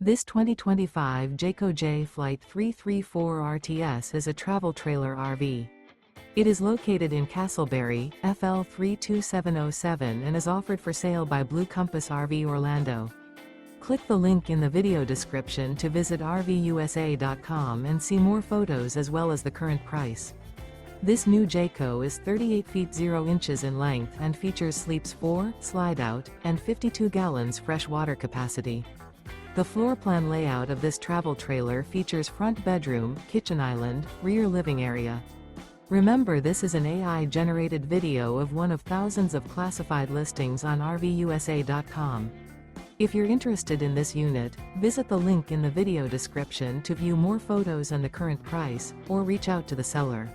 This 2025 Jayco Jay Flight 334 RTS is a travel trailer RV. It is located in Casselberry, FL 32707 and is offered for sale by Blue Compass RV Orlando. Click the link in the video description to visit RVUSA.com and see more photos as well as the current price. This new Jayco is 38 feet 0 inches in length and features sleeps 4, Slideout, and 52 gallons fresh water capacity. The floor plan layout of this travel trailer features front bedroom, kitchen island, rear living area. Remember, this is an AI-generated video of one of thousands of classified listings on RVUSA.com. If you're interested in this unit, visit the link in the video description to view more photos and the current price, or reach out to the seller.